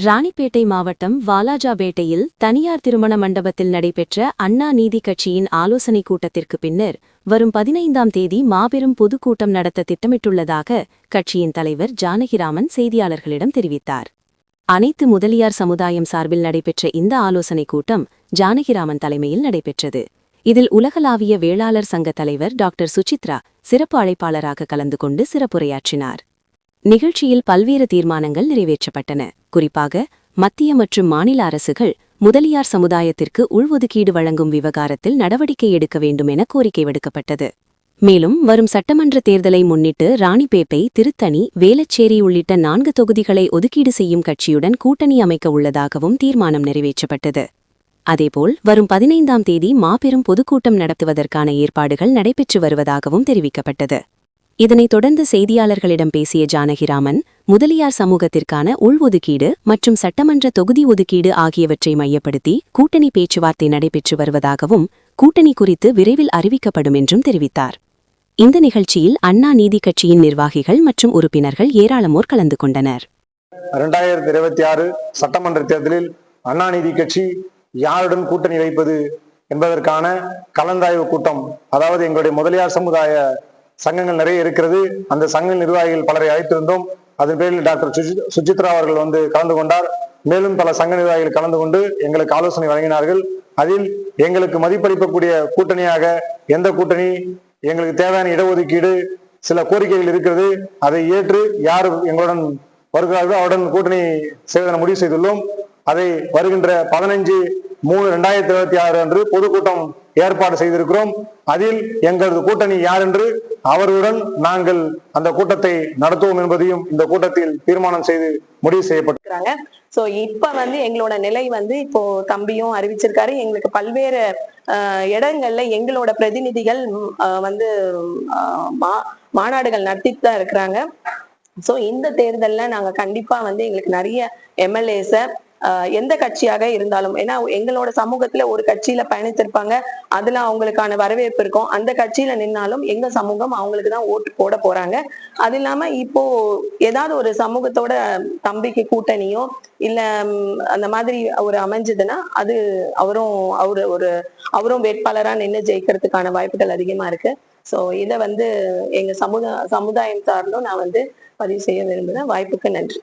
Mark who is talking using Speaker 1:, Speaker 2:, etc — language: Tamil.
Speaker 1: ராணிப்பேட்டை மாவட்டம் வாலாஜாபேட்டையில் தனியார் திருமண மண்டபத்தில் நடைபெற்ற அண்ணா நீதி கட்சியின் ஆலோசனைக் கூட்டத்திற்கு பின்னர் வரும் 15ஆம் தேதி மாபெரும் பொதுக்கூட்டம் நடத்த திட்டமிட்டுள்ளதாக கட்சியின் தலைவர் ஜானகிராமன் செய்தியாளர்களிடம் தெரிவித்தார். அனைத்து முதலியார் சமுதாயம் சார்பில் நடைபெற்ற இந்த ஆலோசனைக் கூட்டம் ஜானகிராமன் தலைமையில் நடைபெற்றது. இதில் உலகளாவிய வேளாளர் சங்க தலைவர் டாக்டர் சுசித்ரா சிறப்பு அழைப்பாளராக கலந்து கொண்டு சிறப்புரையாற்றினார். நிகழ்ச்சியில் பல்வேறு தீர்மானங்கள் நிறைவேற்றப்பட்டன. குறிப்பாக மத்திய மற்றும் மாநில அரசுகள் முதலியார் சமுதாயத்திற்கு உள்ஒதுக்கீடு வழங்கும் விவகாரத்தில் நடவடிக்கை எடுக்க வேண்டும் என கோரிக்கை விடுக்கப்பட்டது. மேலும் வரும் சட்டமன்ற தேர்தலை முன்னிட்டு ராணிப்பேட்டை, திருத்தணி, வேளச்சேரி உள்ளிட்ட 4 தொகுதிகளை ஒதுக்கீடு செய்யும் கட்சியுடன் கூட்டணி அமைக்க உள்ளதாகவும் தீர்மானம் நிறைவேற்றப்பட்டது. அதேபோல் வரும் 15ஆம் தேதி மாபெரும் பொதுக்கூட்டம் நடத்துவதற்கான ஏற்பாடுகள் நடைபெற்று வருவதாகவும் தெரிவிக்கப்பட்டது. இதனைத் தொடர்ந்து செய்தியாளர்களிடம் பேசிய ஜானகிராமன், முதலியார் சமூகத்திற்கான உள்ஒதுக்கீடு மற்றும் சட்டமன்ற தொகுதி ஒதுக்கீடு ஆகியவற்றை மையப்படுத்தி கூட்டணி பேச்சுவார்த்தை நடைபெற்று வருவதாகவும், கூட்டணி குறித்து விரைவில் அறிவிக்கப்படும் என்றும் தெரிவித்தார். இந்த நிகழ்ச்சியில் அண்ணா நீதி கட்சியின் நிர்வாகிகள் மற்றும் உறுப்பினர்கள் ஏராளமோர் கலந்து கொண்டனர்.
Speaker 2: 2026 சட்டமன்ற தேர்தலில் அண்ணா நீதி கட்சி யாருடன் கூட்டணி வைப்பது என்பதற்கான கலந்தாய்வு கூட்டம், அதாவது எங்களுடைய முதலியார் சமுதாய சங்கங்கள் நிறைய இருக்கிறது. அந்த சங்க நிர்வாகிகள் பலரை அழைத்திருந்தோம். அதன் பேரில் டாக்டர் சுசித்ரா அவர்கள் கலந்து கொண்டார். மேலும் பல சங்க நிர்வாகிகள் கலந்து கொண்டு எங்களுக்கு ஆலோசனை வழங்கினார்கள். அதில் எங்களுக்கு மதிப்பளிக்கக்கூடிய கூட்டணியாக எந்த கூட்டணி, எங்களுக்கு தேவையான இடஒதுக்கீடு, சில கோரிக்கைகள் இருக்கிறது, அதை ஏற்று யார் எங்களுடன் வருகிறார்களோ அவருடன் கூட்டணி செய்வதென முடிவு செய்துள்ளோம். அதை வருகின்ற 15/3/2026 அன்று பொதுக்கூட்டம் ஏற்பாடு செய்திருக்கிறோம். அதில் எங்களது கூட்டணி யார் என்று அவர்களுடன் நாங்கள் அந்த கூட்டத்தை நடத்துவோம் என்பதையும் இந்த கூட்டத்தில் தீர்மானம் செய்து முடிவு செய்யப்பட்டிருக்கிறாங்க.
Speaker 3: சோ இப்ப எங்களோட நிலை இப்போ தம்பியும் அறிவிச்சிருக்காரு. எங்களுக்கு பல்வேறு இடங்கள்ல எங்களோட பிரதிநிதிகள் மாநாடுகள் நடத்திட்டு தான் இருக்கிறாங்க. சோ இந்த தேர்தல்ல நாங்க கண்டிப்பா எங்களுக்கு நிறைய எம்எல்ஏஸ எந்த கட்சியாக இருந்தாலும், ஏன்னா எங்களோட சமூகத்துல ஒரு கட்சியில பயணித்திருப்பாங்க, அதுல அவங்களுக்கான வரவேற்பு இருக்கும். அந்த கட்சியில நின்னாலும் எங்க சமூகம் அவங்களுக்கு தான் ஓட்டு போட போறாங்க. அது இல்லாம இப்போ ஏதாவது ஒரு சமூகத்தோட தம்பிக்கு கூட்டணியோ இல்ல அந்த மாதிரி ஒரு அமைஞ்சதுன்னா அது அவரும் வேட்பாளரா நின்று ஜெயிக்கிறதுக்கான வாய்ப்புகள் அதிகமா இருக்கு. சோ இத எங்க சமுதாயம் சார்ந்தும் நான் பதிவு செய்ய விரும்புறேன். வாய்ப்புக்கு நன்றி.